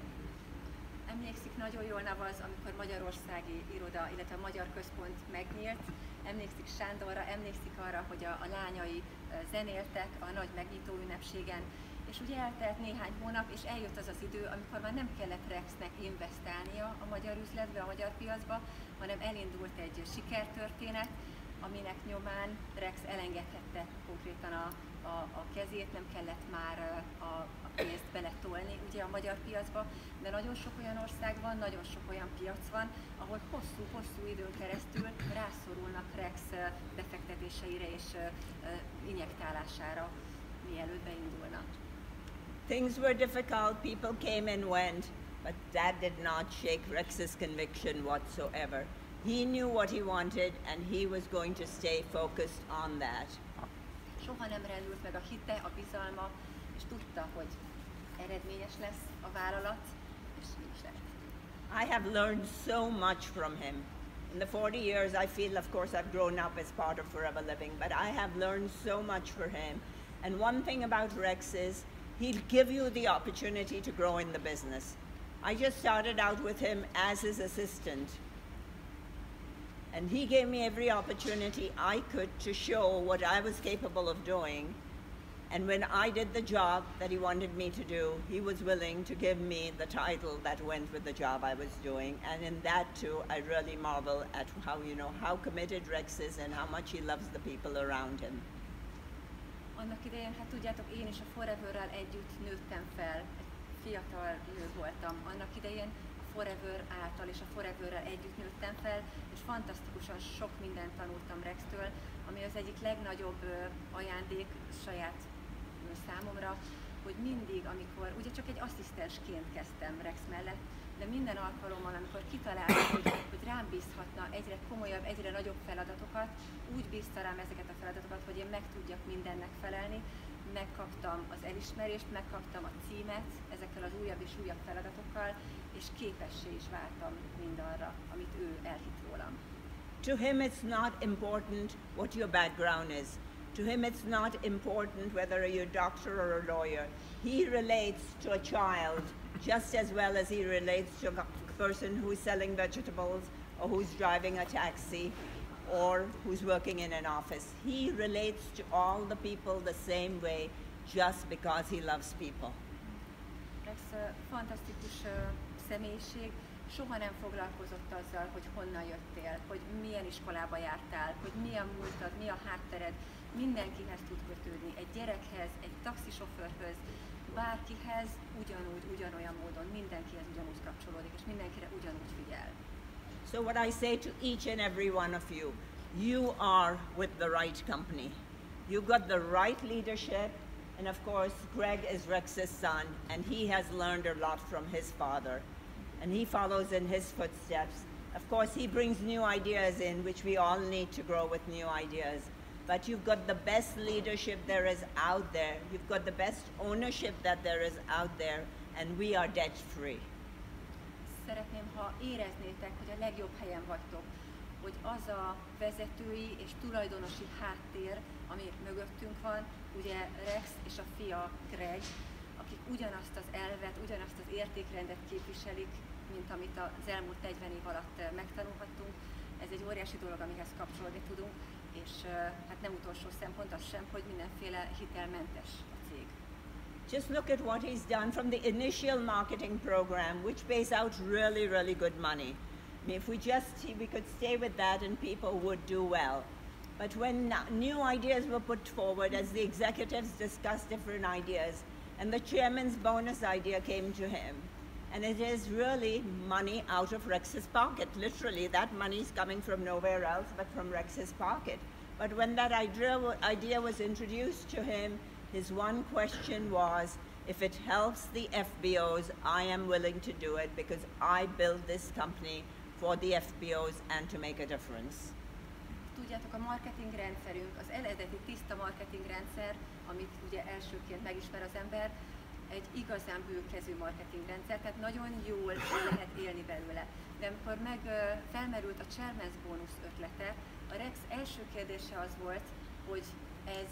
Emlékszik nagyon jól Navaz, amikor magyarországi iroda, illetve a Magyar Központ megnyílt. Emlékszik Sándorra, emlékszik arra, hogy a lányai zenéltek a nagy megnyitó ünnepségen. És ugye eltelt néhány hónap, és eljött az az idő, amikor már nem kellett Rexnek investálnia a magyar üzletbe, a magyar piacba, hanem elindult egy sikertörténet, aminek nyomán Rex elengedhette konkrétan a kezét, nem kellett már a pénzt beletolni ugye a magyar piacba, de nagyon sok olyan ország van, nagyon sok olyan piac van, ahol hosszú időn keresztül rászorulnak Rex befektetéseire és injektálására, mielőtt beindulna. Things were difficult, people came and went, but that did not shake Rex's conviction whatsoever. He knew what he wanted and he was going to stay focused on that. Soha nem rendült meg a hite, a bizalma, és tudta, hogy eredményes lesz a vállalat, és így is lett. I have learned so much from him. In the 40 years, I feel, of course, I've grown up as part of Forever Living, but I have learned so much from him. And one thing about Rex is he'll give you the opportunity to grow in the business. I just started out with him as his assistant. And he gave me every opportunity I could to show what I was capable of doing. And when I did the job that he wanted me to do, he was willing to give me the title that went with the job I was doing. And in that too, I really marvel at how, how committed Rex is and how much he loves the people around him. Annak idején, hát tudjátok, én is a Foreverrel együtt nőttem fel, egy fiatal nő voltam. Annak idején a Forever által és a Foreverrel együtt nőttem fel, és fantasztikusan sok mindent tanultam Rextől, ami az egyik legnagyobb ajándék saját számomra, hogy mindig, amikor, ugye csak egy asszisztensként kezdtem Rex mellett, de minden alkalommal, amikor kitaláltam, hogy rám bízhatna egyre komolyabb, egyre nagyobb feladatokat, úgy bízta rám ezeket a feladatokat, hogy én meg tudjak mindennek felelni, megkaptam az elismerést, megkaptam a címet ezekkel az újabb és újabb feladatokkal, és képessé is váltam mindarra, amit ő elhitt rólam. To him it's not important what your background is. To him it's not important whether you're a doctor or a lawyer. He relates to a child just as well as he relates to a person who's selling vegetables or who's driving a taxi or who's working in an office. He relates to all the people the same way just because he loves people. Rex fantasztikus személyiség, soha nem foglalkozott azzal, hogy honnan jöttél, hogy milyen iskolába jártál, hogy mi a múltad, mi a háttered. Mindenkihez tud kötődni, egy gyerekhez, egy taxisofőrhöz, bárkihez ugyanolyan módon, mindenkihez ugyanúgy kapcsolódik, és mindenkire ugyanúgy figyel. So what I say to each and every one of you, you are with the right company. You've got the right leadership, and of course Greg is Rex's son, and he has learned a lot from his father, and he follows in his footsteps. Of course he brings new ideas in, which we all need to grow with new ideas. But you've got the best leadership there is out there. You've got the best ownership that there is out there, and we are debt-free. Szeretném, ha éreznétek, hogy a legjobb helyen vagytok, hogy az a vezetői és tulajdonosi háttér, ami mögöttünk van, ugye Rex és a fia Greg, akik ugyanazt az elvet, ugyanazt az értékrendet képviselik, mint amit az elmúlt 40 év alatt megtanulhattunk. Ez egy óriási dolog, amihez kapcsolódni tudunk, és hát nem utolsó szempont az sem, hogy mindenféle hitelmentes a cég. Just look at what he's done from the initial marketing program, which pays out really, really good money. I mean, if we could stay with that and people would do well. But when new ideas were put forward, as the executives discussed different ideas, and the chairman's bonus idea came to him, and it is really money out of Rex's pocket. Literally, that money is coming from nowhere else but from Rex's pocket. But when that idea was introduced to him, his one question was, if it helps the FBOs, I am willing to do it because I built this company for the FBOs and to make a difference. Tudjátok, a marketingrendszerünk, az eredeti tiszta marketingrendszer, amit ugye elsőként megismer az ember, egy igazán bőkezű marketingrendszer, tehát nagyon jól lehet élni belőle. De amikor felmerült a chairman's bónusz ötlete, a Rex első kérdése az volt, hogy ez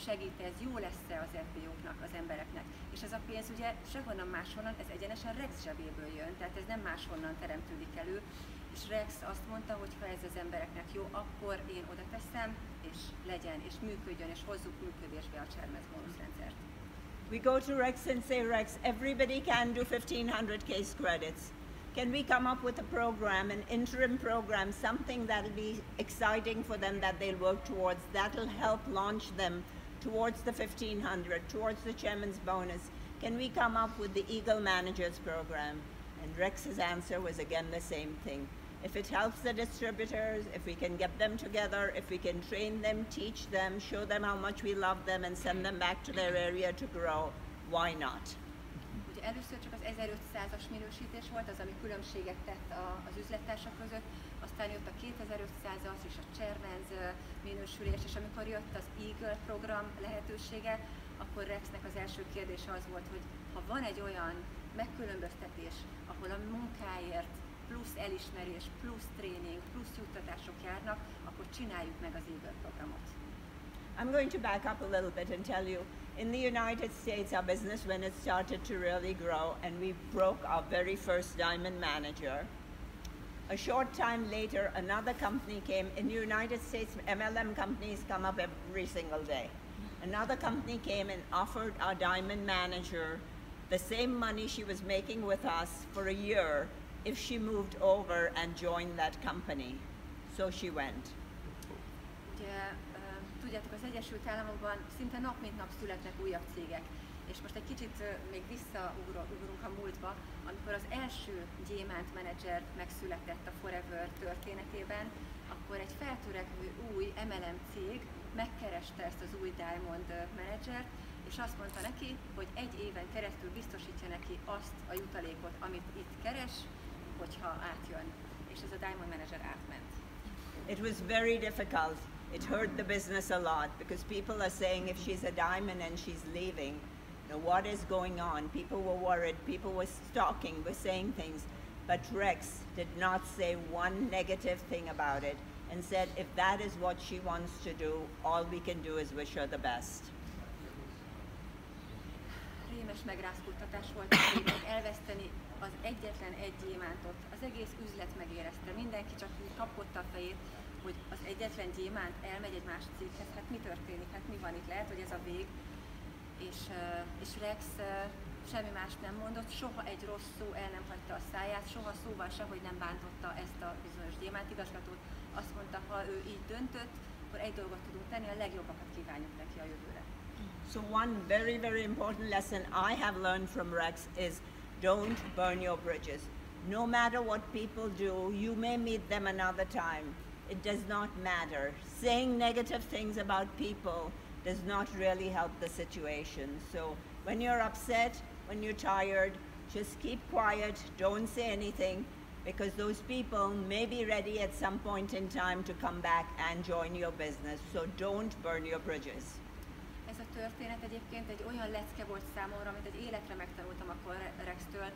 segít, ez jó lesz-e az FBO-knak, az embereknek. És ez a pénz ugye sehonnan máshonnan, ez egyenesen Rex zsebéből jön, tehát ez nem máshonnan teremtődik elő. És Rex azt mondta, hogy ha ez az embereknek jó, akkor én oda teszem, és legyen, és működjön, és hozzuk működésbe a chairman's bónusz rendszert. We go to Rex and say, Rex, everybody can do 1,500 case credits. Can we come up with a program, an interim program, something that'll be exciting for them that they'll work towards, that'll help launch them towards the 1,500, towards the chairman's bonus? Can we come up with the Eagle Managers program? And Rex's answer was again the same thing. If it helps the distributors, if we can get them together, if we can train them, teach them, show them how much we love them and send them back to their area to grow, why not? Ugye először csak az 1500-as minősítés volt, az, ami különbséget tett az üzlettársak között, aztán jött a 2500-as és a chairman's minősülés, és amikor jött az Eagle program lehetősége, akkor Rexnek az első kérdése az volt, hogy ha van egy olyan megkülönböztetés, ahol a munkáért plusz elismerés, plusz tréning, plusz juttatások járnak, akkor csináljuk meg az Eagle programot. I'm going to back up a little bit and tell you, in the United States, our business, when it started to really grow, and we broke our very first diamond manager, a short time later, another company came. In the United States, MLM companies come up every single day. Another company came and offered our diamond manager the same money she was making with us for a year if she moved over and joined that company. So she went. Ugye, tudjátok, az Egyesült Államokban szinte nap mint nap születnek újabb cégek. És most egy kicsit még visszaugrunk a múltba, amikor az első gyémánt menedzser megszületett a Forever történetében, akkor egy feltörekvő új MLM cég megkereste ezt az új Diamond menedzsert, és azt mondta neki, hogy egy éven keresztül biztosítja neki azt a jutalékot, amit itt keres, hogyha átjön. És ez a Diamond manager átment. It was very difficult. It hurt the business a lot because people are saying if she's a diamond and she's leaving, what is going on? People were worried, people were stalking, were saying things, but Rex did not say one negative thing about it and said if that is what she wants to do, all we can do is wish her the best. Rémes megrázkódtatás volt, hogy elveszteni az egyetlen egy gyémántot. Az egész üzlet megérezte, mindenki csak kapkodta a fejét, hogy az egyetlen gyémánt elmegy egy más céghez, hát mi történik, hát mi van itt, lehet, hogy ez a vég. És Rex semmi más nem mondott, soha egy rossz szó el nem hagyta a száját, soha szóval se, hogy nem bántotta ezt a bizonyos gyémánt igazgatót. Azt mondta, ha ő így döntött, akkor egy dolgot tudunk tenni, a legjobbakat kívánjuk neki a jövőre. So one very, very important lesson I have learned from Rex is don't burn your bridges. No matter what people do, you may meet them another time. It does not matter. Saying negative things about people does not really help the situation. So when you're upset, when you're tired, just keep quiet, don't say anything, because those people may be ready at some point in time to come back and join your business. So don't burn your bridges. Ez a történet egyébként egy olyan lecke volt számomra, amit egy életre megtanultam akkor Rextől.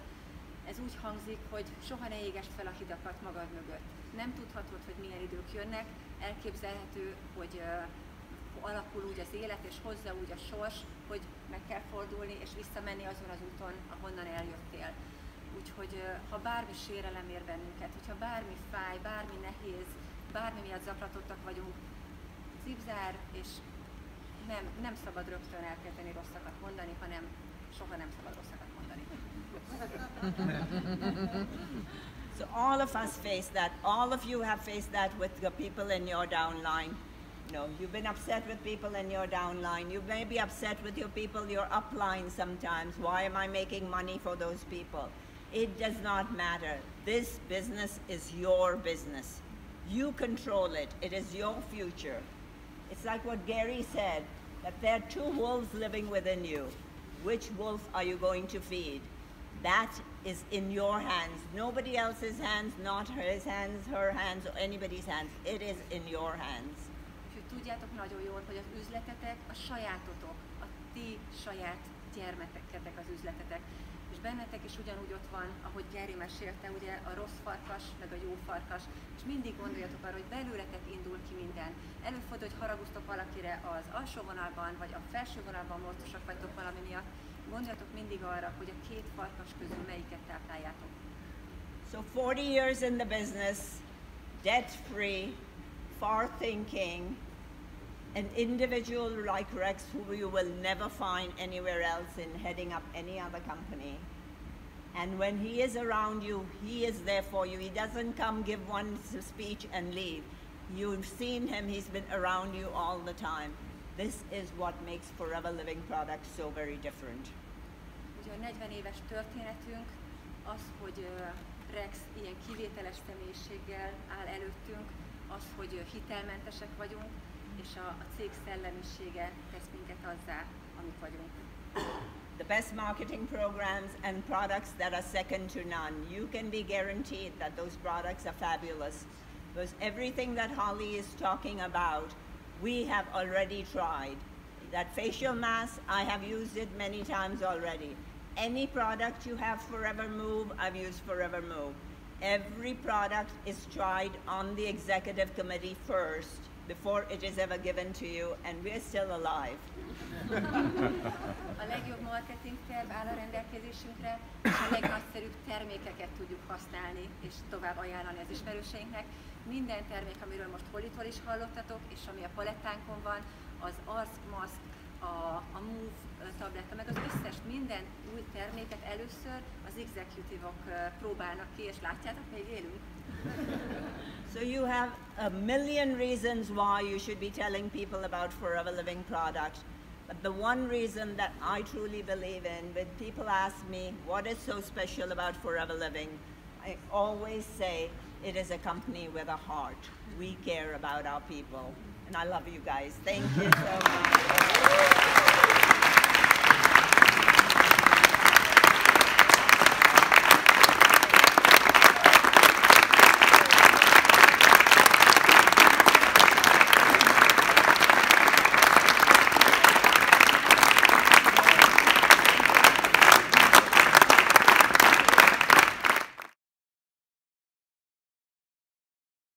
Ez úgy hangzik, hogy soha ne égesd fel a hidakat magad mögött. Nem tudhatod, hogy milyen idők jönnek, elképzelhető, hogy alakul úgy az élet, és hozza úgy a sors, hogy meg kell fordulni, és visszamenni azon az úton, ahonnan eljöttél. Úgyhogy ha bármi sérelem ér bennünket, hogyha bármi fáj, bármi nehéz, bármi miatt zaklatottak vagyunk, zipzár, és nem szabad rögtön elkezdeni rosszakat mondani, hanem soha nem szabad rosszakat mondani. So all of us face that. All of you have faced that with the people in your downline. No, you've been upset with people in your downline. You may be upset with your people, your upline sometimes. Why am I making money for those people? It does not matter. This business is your business. You control it. It is your future. It's like what Gary said, that there are two wolves living within you. Which wolf are you going to feed? That is in your hands. Nobody else's hands, not his hands, her hands, or anybody's hands. It is in your hands. Tudjátok nagyon jól, hogy az üzletetek a sajátotok, a ti saját gyermeketek az üzletetek. És bennetek is ugyanúgy ott van, ahogy Gary mesélte, ugye a rossz farkas, meg a jó farkas, és mindig gondoljatok arra, hogy belőletek indul ki minden. Előfordul, hogy haragudtok valakire az alsó vonalban, vagy a felső vonalban morcosak vagytok valami miatt. Gondoljatok mindig arra, hogy a két farkas közül melyiket tápláljátok. So 40 years in the business, debt-free, far thinking, an individual like Rex who you will never find anywhere else in heading up any other company. And when he is around you, he is there for you. He doesn't come give one speech and leave. You've seen him, he's been around you all the time. This is what makes Forever Living products so very different. Ugye a 40 éves történetünk az, hogy Rex ilyen kivételes személyiséggel áll előttünk, az, hogy hitelmentesek vagyunk, és a cég szellemisége tesz minket azzá, amik vagyunk. The best marketing programs and products that are second to none. You can be guaranteed that those products are fabulous. Because everything that Holly is talking about, we have already tried. That facial mask, I have used it many times already. Any product you have Forever Move, I've used Forever Move. Every product is tried on the executive committee first, before it is ever given to you, and we're still alive. A legjobb marketing terv áll a rendelkezésünkre, és a legnagyszerűbb termékeket tudjuk használni, és tovább ajánlani az ismerőseinknek. Minden termék, amiről most Hollytól is hallottatok, és ami a palettánkon van, az arcmaszk, a Move tabletta, meg az összes minden új terméket először az executive-ok próbálnak ki, és látjátok, még élünk. So you have a million reasons why you should be telling people about Forever Living products. But the one reason that I truly believe in, when people ask me what is so special about Forever Living, I always say it is a company with a heart. We care about our people. And I love you guys. Thank you so much.